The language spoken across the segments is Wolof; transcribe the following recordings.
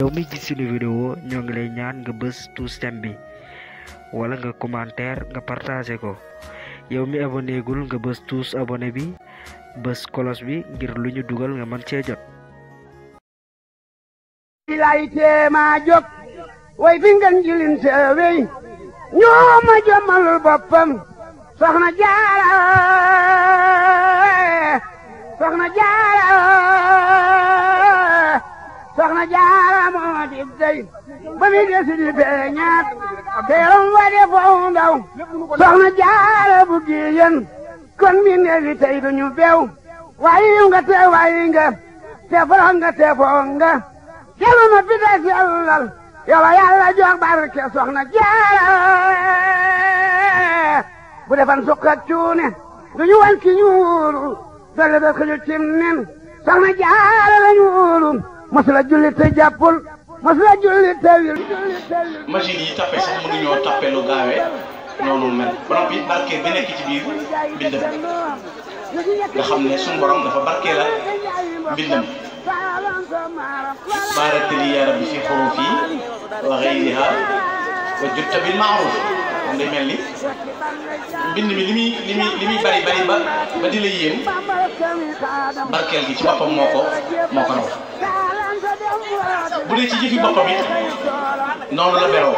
yow mi gis suñu vidéo ñoo ngi lay ñaan nga bës tous thème bi wala nga commentaire nga partager ko yow mi abonné gul nga bës tous abonné bi bës kolos bi ngir luñu dugal nga mën cee jot ilay teema jóg way fi ngeen jilin seewey ñoo ma jommalul boppam soxna jaara moo di dey ba mi desi di feeñaat teeram wa de foofu ndaw soxna jaara bu giyen kon mi neefi tey duñu beew waayi nga te foro nga te foo nga yàlla ma fi des yàllal yow yàlla jox barke soxna jaara bu defan sukk ak cuune duñu wan ki ñuulu dolle da xëju cim nen soxna jaara la ñuulu masula julli te jàppul masula julli te wil machine yi tappe sax mënuñoo tappe lu gaawee noonu mel ba noppi barke bi nekk ci biir mbindam nga xam ne suñu borom dafa barkee la mbindam baarakali yaa rabbi fi xurufi wa ghayriha wa jutta bil ma'ruf moom day mel ni mbind mi li muy bari ba di la yéem barkeel gi ci boppam moo ko raw bu dee ci jëfi boppam it noonu la beroo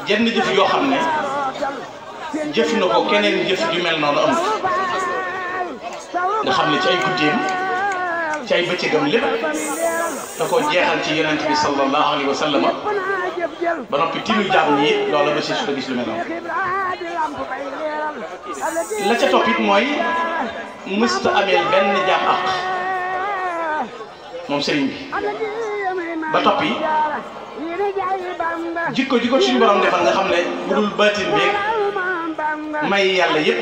jenn jëf yoo xam ne jëf na ko keneen jëf ju mel noonu amul nga xam ne ci ay guddeem ci ay bëccëgam lépp da ko jeexal ci yonent bi sallallahu alayhi wa sallam ba noppi tiinu jaam ñi loola ba si su ko gis lu mel noonu la ca topp it mooy mësta ameel benn jaam ak moom sëriñ bi ba toppi jikko suñu borom defal nga xam ne bu dul baatin beeg may yàlla yëpp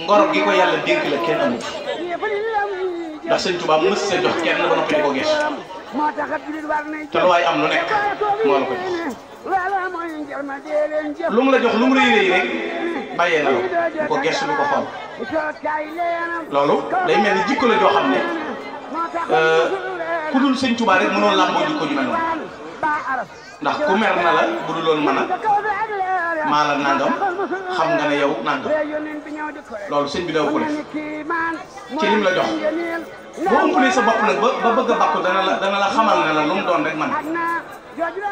ngor gi ko yàlla dénk la kenn amul ndax sëñ Tuubaa mës sa jox kenn ba noppi di ko gis te lu waay am lu nekk moo la ko jox lu mu la jox lu mu rëy rek bàyyee na la du ko gëstu du ko xool loolu day mel ni jikko la joo xam ne ku dul sëñ Tuubaa rek mënoo làmboo jikko ju mel noonu ndax ku mer na la bu dul loolu mën a maa la nangam xam nga ne yow nangam loolu sëñ bi daw ko def ci lim la jox boo ëmpalee sa bopp nag ba bëgg a bàkku dana la xamal ne la lu mu doon rek man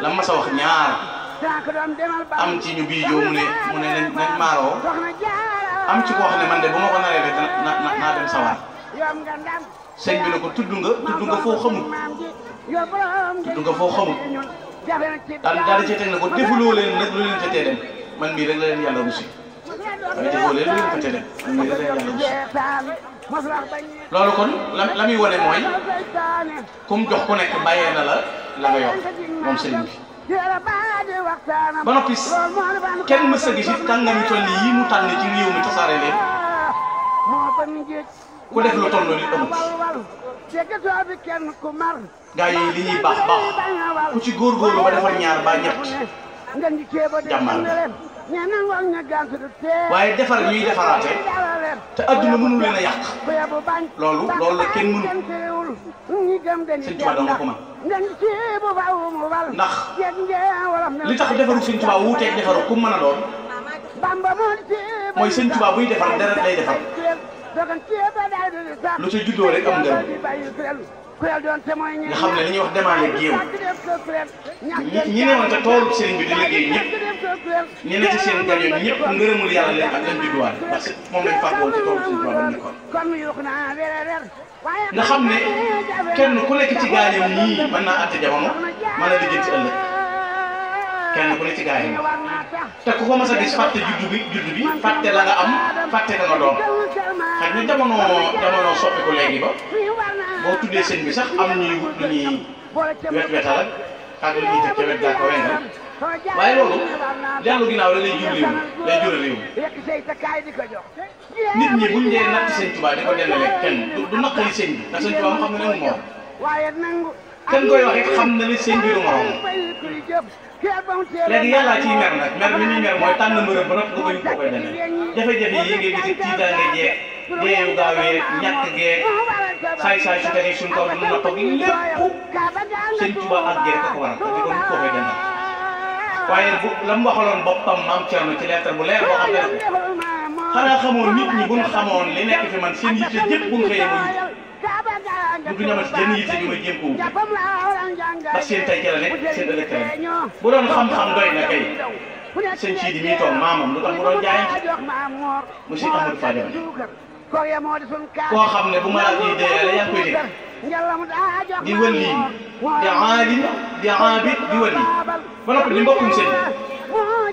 la ma sa wax ñaar am ci ñu biijoo mu ne nañ maaroo am ci ko wax ne man de bu ma ko naree rek naa dem sawar sëñ bi ne ko tudd nga foo xamul daal di ca teg ne ko defuloo leen nag lu leen ca tee dem man mii rek la leen yàlla rusi waaye defoo leen lu leen ca tee dem man mii rek la leen yàlla rusi loolu kon la muy wane mooy kum jox ku nekk bàyyee na la nga yor moom sëriñ bi ba noppi kenn mës a gis it kàngam yi toll nii yii mu tànn ci réew mi tasaare leen ku def lu toll nii amut gaa yi li ñuy baax ku ci góorgóorlu ba defar ñaar ba ñett jàmmal waaye defar ñuy defaraate te adduna mënu leen a yàq loolu la kenn mënu sëñ Tuubaa dong ko mën ndax li tax defaru sëñ Tuubaa wuuteeg defaru ku mën a doon mooy sëñ Tuubaa buy defar deret lay defar lu ca juddoo rek am ngërëm nga xam ne li ñuy wax demaale géew ñi ne woon te toolu sëriñ bi di liggéey ñëpp ñi ne ci seen gañoon ñëpp ngërëmul yàlla leen ak lañ judduwaale parce que moom lañ fàggoon ci toolu sëriñ Tuubaa ba nekkoon nga xam ne kenn ku nekk ci gaañam nii mën naa àtte jamono mën a lijjanti ëllëg kenn ku nekk ci gaañam te ku ko mas a gis fàtte juddu bi fàtte la nga am fàtte la nga doon xëy na jamono soppiku léegi ba boo tuddee sëñ bi sax am ñuy wut lu ñuy wetal ak lu ñuy teg ca wet gaa ko wengal waaye loolu dellu ginnaaw la lay jur réew nit ñi buñ dee natt sëñ Tuubaa di ko dendale kenn du naqari sëñ bi ndax sëñ Tuubaa mu xam ne ne moom kenn koy wax it xam na ne sëñ bi du morom léegi yàllaa ciy mer nag mer mi ñuy mer mooy tànn mbërëm ba noppi nga koy koy demee jafe-jafe yi ngay gis tiitaange jeeg deewu gaawee ñàkk geeg saay-saay su tegee suñ kaw du natt ak lépp sëñ Tuubaa ak gerte ko waral te di ko koo koy dendal waaye bu la mu waxaloon boppam maam Thierno ci lettre bu leer boo xam ne xanaa xamoon nit ñi buñ xamoon li nekk fi man seen yitte jëpp buñ xëyee ma wut du ñamal si jenn yitte ju may jéem ko wut ndax seen tay ca la nekk seen ëllëg ca la nekk bu doon xam-xam doy na kay sëñ Sidi mii toog maamam lu tax mu doon jaayante monsieur Amadou Fadiama koo xam ne bu ma la ji dee yaa ngi koy dégg di wëlli di aalim di aabid di wëlli ba noppi di mbokkum sëñ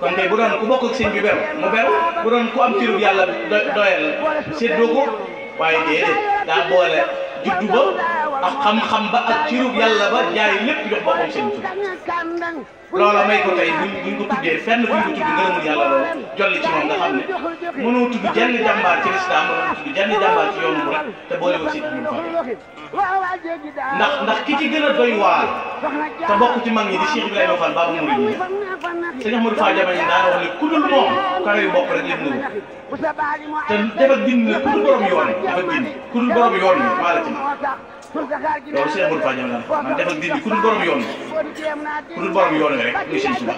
kon tey bu doon ku bokk ak sëñ bi beru mu beru bu doon ku am cirub yàlla doyal séddoo ko waaye déedéet daa boole juddu ba ak xam-xam ba ak cirub yàlla ba jaay lépp jox boppam sëñ bi loola may ko tey buñ ko tuddee fenn buñ ko tudd ngërëmul yàlla loolu jolli ci moom nga xam ne mënoo tudd jenn jàmbaar ci lislaam mënoo tudd jenn jàmbaar ci yoonu mu rek te boole wu si ndax ki ci gën a doy waar te bokk ci mag ñi di Cheikh Ibrahima Fall Baba Mouride sëñ Ahmadou Fadiama ñu daana wax ne ku dul moom kare yu bopp rek lim na te dafa bind ne ku dul borom yoon dafa bind ku dul borom yoon yi maa la ci loolu sëñ Ahmadou Fadiama daan man dafa bind ku dul borom yoon ku dul borom yoon rek muy sëñ Tuubaa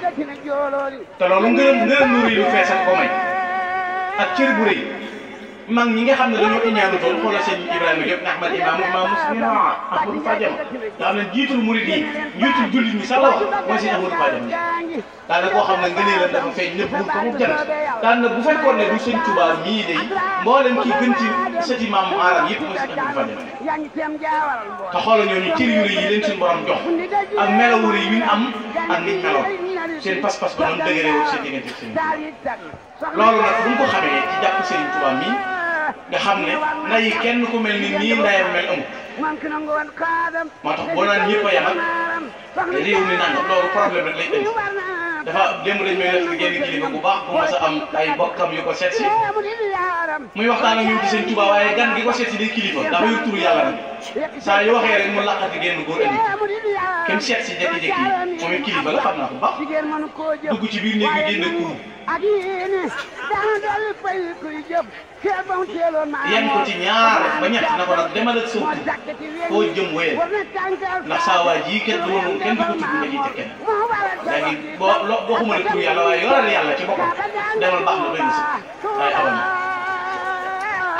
te loolu ngërëm lu rëy lu feesal ko may ak cër bu rëy mag ñi nga xam ne dañoo iñaanu toon xoolal sëñ Ibrahima Diop ne Ahmad imam Muslim Ahmadou Fadiama nga xam ne jiitul murid yi jiitul jullit ñi sax la wax mooy sëñ Ahmadou Fadiama daana koo xam ne ngëneelam dafa feeñ ñëpp bu ko mu jant daan na bu fekkoon ne du sëñ Tuubaa mii day mboolem kii gën ci sëti maam Aaram yëpp mooy sëñ Ahmadou Fadiama te xoolal ñooñu cër yu rëy yi leen suñu borom jox ak melawu rëy yi ñu am ak niñ meloon seen pas-pas ba noonu dëgëree woon seen diggante ak sëñ loolu nag bu ñu ko xamee ci jàpp Serigne Touba mii nga xam ne nday kenn ku mel ni nii ndayam mel amul moo tax boo naan ñëpp a yem ak réew mi nangam loolu problème rek lay indi dafa démb dañ may def génn kilifa bu baax bu mas a am ay bokkam yu ko seet si muy waxtaan ak ñun ci Serigne Touba waaye gan gi ko seet si day kilifa dafa yor turu yàlla nag saa yu waxee rek mu laqati génn góor indi kenn seet si jékki-jékki moom it kilifa la xam naa ko baax dugg ci biir néeg bi génn kuur yan ko ci ñaar ba ñett na ko nag demal ak sëw foo jëm wéyal ndax saa waa ji kenn du woon kenn du ko tudd nga ciy teg kenn léegi boo waxuma ne tur yàlla waaye yoral yàlla ci boppam demal baax na doy na si waaye awa na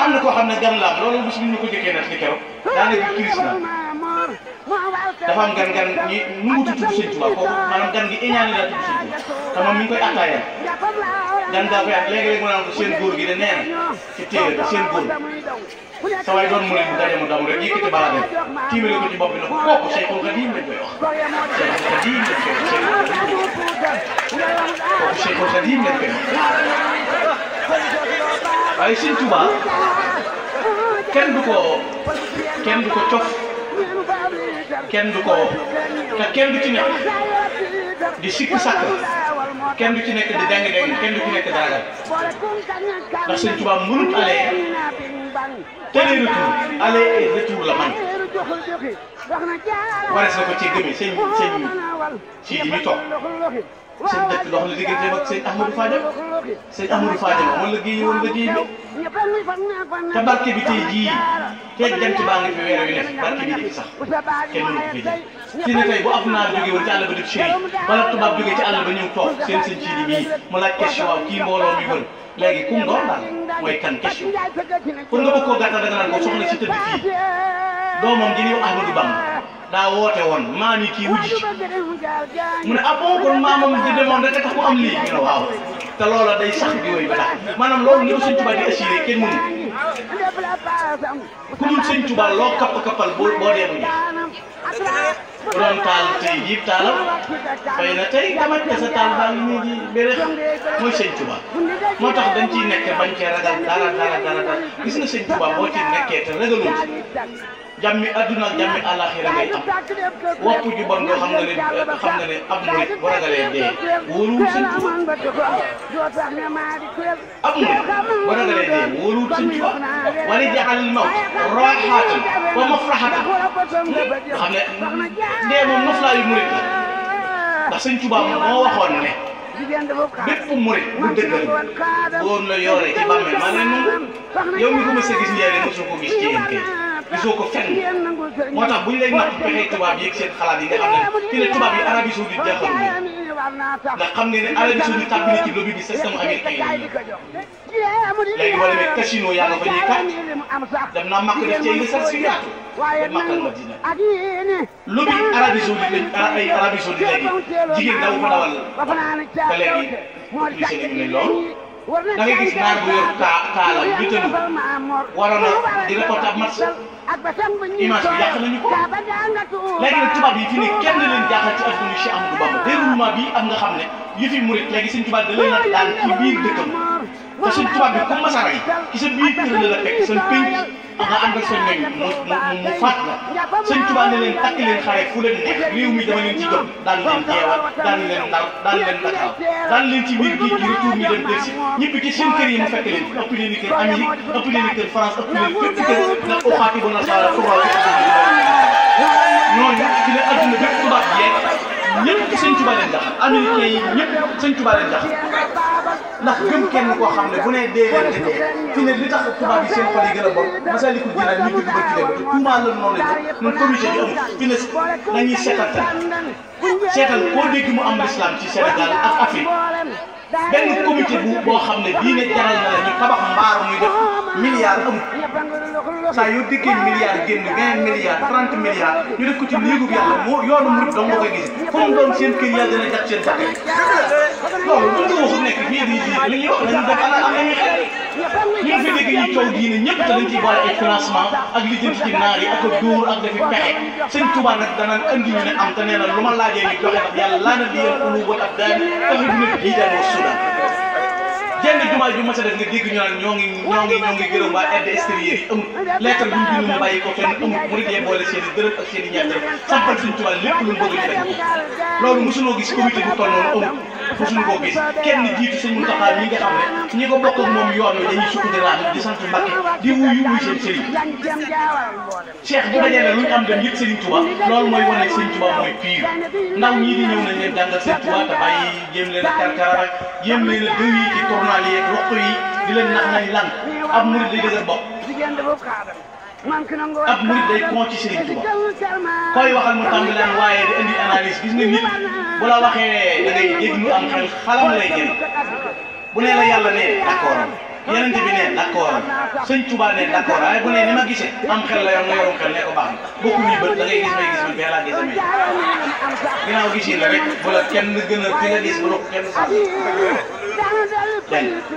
am na koo xam ne gan laam loolu bis bi ñu ko jëkkee nag ni keroog daanaka kiris na dafa am gan ñi nu mu tudd sëñ Tuubaa kooku maanaam gan gi iñaani la tudd sëñ Tuubaa te moom mi ngi koy attaayal gan gaa koy at léegi-léegi mu naan ko seen góor gi de nee na ci téere seen góor sa waay doon mu ne bu gajamu damu rek yëkkati balaa dem tiimale ko ci bopp bi ne ko kooku Cheikhul Khadim lañ koy wax Cheikhul Khadim lañ koy wax kooku Cheikhul Khadim lañ koy wax waaye sëñ Tuubaa kenn du ko cof kenn du ko te kenn du ci nekk di sikki sàkk kenn du ci nekk di deng-deng kenn du ci nekk daragal ndax sëñ Tuubaa mënut aller télé retour aller et retour la man warees na ko ci gëmee sëñ Sidi mi toog sëñ dëkk dox na digganteem ak sëñ Ahmadou Fadiama sëñ Ahmadou Fadiama moom liggéey woon liggéey bi te barke bi tey jii feeg jant baa ngi fi weer wi nekk barke bi di fi sax kenn mënu ko fi jël fi ne tey bu ab naar jóge woon ci àll ba def chéri wala tubaab jóge ci àll ba ñëw toog seen sëñ Sidi mii mu laaj question waaw kii mbooloo mi wër léegi kum doon daal mooy kan question pour nga bëgg koo gàttal da nga naan ko soxna si tëdd fii doomam ji ñuy Ahmadou Bamba daa woote woon maam yi kii wujj ci mu ne ah bon kon maamam di demoon rek a tax mu am lii ñu ne waaw te loola day sax di yooyu ba tax maanaam loolu ni ko sëñ Tuubaa di assuré kenn mënu ku dul sëñ Tuubaa loo kappal boo dee mu jeex bu doon taal tey jii taalam xëy na tey tamit sa taal baa ngi nii di béréx mooy sëñ Tuubaa moo tax dañ ciy nekk bañ cee ragal dara gis nga sëñ Tuubaa boo ci nekkee te ragaloo ci jàmmi adduna ak jàmmi àllaaxira ngay am wopp ju bon doo xam nga ne ab murit bu ragalee dee wóoruwul sëñ Tuubaa ab murit bu ragalee dee wóoruwul sëñ Tuubaa wala jaxalil mawt raaxaatan wa mafraxatan nga xam ne dee moom noflaayu murit la ndax sëñ Tuubaa moo waxoon ne bépp murit bu dëggal woon la yore ci bàmmeel maa leen nangu yow mi ko mës a gis njëriñ mosoo ko gis ci yéen kay gisoo ko fenn moo tax bu ñu lay natt pexe tubaab yi ak seen xalaat yi nga xam ne fi ne tubaab yi Arabie Saoudite jaaxal ndax xam nga ne Arabie Saoudite tàbbi na ci lobby bi système américain yi léegi boo demee casino yaa nga fa ñuy carte dem naa màkk def ci ay recherche yu yaatu ba màkkal Madina lobby Arabie Saoudite lañ ay Arabie Saoudite léegi jigéen daw fa dawal te léegi utilisé nañu ne loolu da ngay gis naar bu yor taalam bi tënu waroon a di reporter ab match image bi yàq nañu ko léegi nag tubaab yi fi ne kenn leen jaaxal ci adduna Cheikh Ahmadou Bamba déroulement bi am nga xam ne yëfi murit léegi suñ tubaab da leen a daan ci biir dëkkam te suñ tubaab bi comme masara yi ci sa biir kër la la fekk seen pénc nga ànd ak sa ñoñ mu faat la sëñ tubaab ne leen takk leen xare fu leen neex réew mi dama leen ci jot daan leen jeewal daan leen ndar daan leen Dakar daan leen ci biir géej gi retour ñu dem delsi ñibbi ci seen kër yi mu fekk leen ëpp leen i kër Amérique ëpp leen i kër France ëpp leen fépp kër ndax oxaati ba nasara furaaw ñooñu fi ne adduna bépp tubaab yeeg ñëpp sëñ tubaab leen jax américains yi ñëpp sëñ tubaab leen jax ndax gëm kenn koo xam ne bu nee dee leen dee fi ne li tax tubaab yi seen xol yi gën a bon Masaalikul Jinaan ñu dugg ba ci dem te tuumaa la noonu lañ ko ñun comité bi amul fi ne nañuy seetal koo dégg mu am l'islam ci Sénégal ak Afrique benn comité boo xam ne diine jaral na la ñu tabax mbaar muy def milliard amul saa yoo déggee milliard génn 20 milliards 30 milliards ñu def ko ci néegub yàlla moo yoonu murid dong nga koy gis fu mu doon seen kër yaa gën a jàpp seen jàkka loolu lu ñu waxul nekk fii di li ñuy wax dañu def ala am nañu xel ñu fi dégg ñuy coow diine ñëpp te dañ ciy boole ay financement ak li jëm ci naar yi ak a dóor ak dafi pexe sëñ Tuubaa nag danaan andi ñu ne am te nee na lu ma laajee ñu joxe ndax yàlla laa na di yéen uluwal ak daan tax ñu nekk lii daan wa sudan jenn jumaa ju mas a def nga dégg ñu naan ñoo ngi gërëm waa aide extérieure yi amul lettre bu ñu bind mu bàyyi ko fenn amul mu ridee boole seen i dërëm ak seen i ñaar dërëm sampal sëñ Tuubaa lépp lu mu bëgg ñu def ko loolu mosunoo gis comité bu toll noonu amul mosuñu koo gis kenn jiitu sëñ Muntaxa ñi nga xam ne ñi ko bokk ak moom yoon wi dañuy sukk di raam di sant Mbàkke di wuyu seen sëriñ Cheikh bu dajee lu ñu am dem yëg Sëriñ Tuubaa loolu mooy wane Sëriñ Tuubaa mooy pire ndaw ñii di ñëw nañ leen jàngal Sëriñ Tuubaa te bàyyi jéem leen a karkara ak jéem leen a dëw yi ci tournal yi ak roq yi di leen nax nañ lan ab murid day dëgër bopp ab murid day con ci Sëriñ Tuubaa koy waxal mu tàmbali naan waaye di indi analyse gis nga nit bu la waxee da ngay déglu am xel xalam lay jël bu nee la yàlla ne d'accord yenente bi ne d'accord sëñ Tuubaa ne d'accord waaye bu ne ni ma gisee am xel la yor nga yorum xel ne ko baax na bokku ni bët da ngay gis may gis man fee laa gisee may ginnaaw gis yi la rek bu la kenn gën a fi nga gis bu la ko kenn sax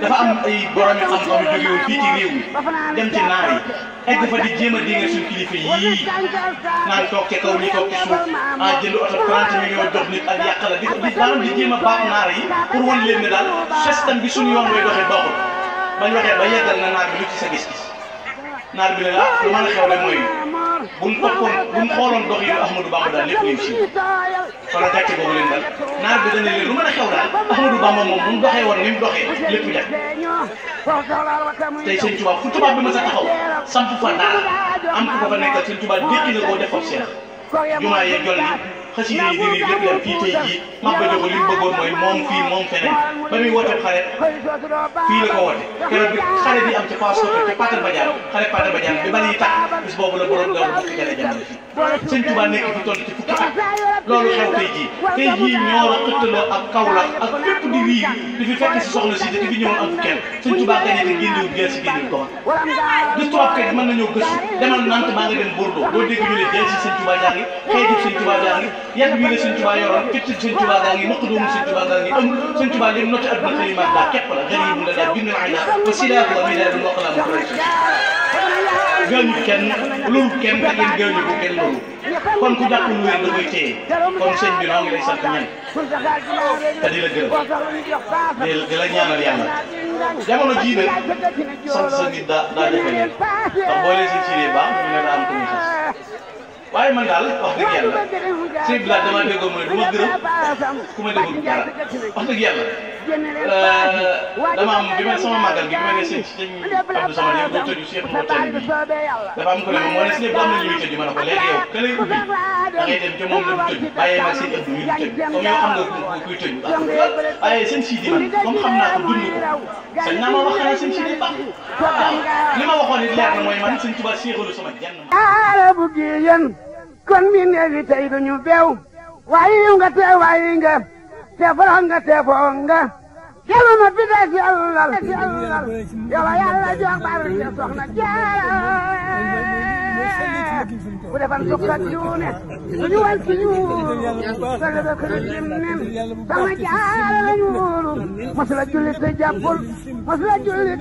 dafa am ay borom yi xam-xam yu jóge woon fii ci réew mi dem ci naar yi egg fa di jéem a dinga suñ kilifa yii naan toog ca kaw ñi toog ci suuf jënd oto 30 millions jox nit ak yàq la di maanaam di jéem a baax naar yi pour wan leen ne daal système bi suñu yoon way doxee baaxul bañ waxee ba yeggal na naar bi lu ci sa gis-gis naar bi ne la lu mën a xew rek mooy buñ xooloon dox yi Ahmadou Bamba daal lépp lim si wala gàcce boobu leen dal naar bi dana leen lu mën a xew daal Ahmadou Bamba moom mu doxee woon ni mu doxee lépp jag tey sëñ Tuubaa fu tubaab bi ma sa taxaw samp fa dara am ku ko fa nekkal sëñ Tuubaa dékki na koo def fa seex jumaa yee jol ni xasida yi diri lépp leen fii tey jii Maba Jaxu li mu bëggoon mooy moom fii moom feneen ba muy woote xare fii la ko woote keroog bi xare bi am ci Paoskoto te Patal Badiane xare Patal Badiane bi bari yi tax bis boobu la borom dawlu bokk jale jamono fii sëñ Tuubaa nekk fi toll ci fukki at loolu xew tey jii ñoo la xëttaloo ak Kaolack ak fépp di wiir di fi fekk si soxna si te di fi ñëwoon am fu kenn sëñ Tuubaa gañe te génnewul jël si génnewul ko gis tubaab kat mën nañoo gëstu demal Nantes maa nga dem Bordeaux doo dégg ñu ne jël si sëñ Tuubaa jaa ngi xeetu sëñ Tuubaa jaa ngi yàgg wi la sëñ Tuubaa yoroon fitti sëñ Tuubaa gaa ngi naq doomu sëñ Tuubaa gaa ngi am sëñ Tuubaa lim notti adduna xëy maa daa képp la gari bu la daal bind na xëy ba silaatu la mi daal du ndox la mu koy gaañu kenn loolu kenn da ngeen gaañu ko kenn loolu kon ku jàpp lu wér da koy téye kon sëñ bi noo ngi lay sant ñan te di la gërëm di la ñaanal yàlla jamono jii nag sant sa nit daa jafe leen ndax boo leen si ciiree baax ñu ne daa am ko waaye man daal wax dëgg yàlla sëñ bi daal damaa déggoo mu ne du ma gërëm ku ma deful dara wax dëgg yàlla dama am bi ma sama màggal gi bi ma ne sëñ Abdou Samad yow doo tëju Cheikh moo tëju bi dafa am ko ne ma moo ne si lépp am na ñuy tëju ma ne ko léegi yow ka lay ubbi da ngay dem ca moom la du tëju bàyyee mag sëñ Abdou ñu du tëju comme yow xam nga kuy tëju waaye sëñ Sidi man comme xam naa ko dund ko sañ naa ma wax xanaa sëñ Sidi baax waaw li ma waxoon it leer na mooy man sëñ Tuubaa séexalu sama jenn ala bu giyen kon mi neegi tey duñu beew waaye nga te waaye nga te foro nga te foo nga yàlla ma fi des yàllal yow yàlla jox barke soxna Jaara bu defan sukkat juune duñu wan ci ñuulu saga da kër dim nen soxna Jaara la ñuulu mos la julli te jàppul mos la julli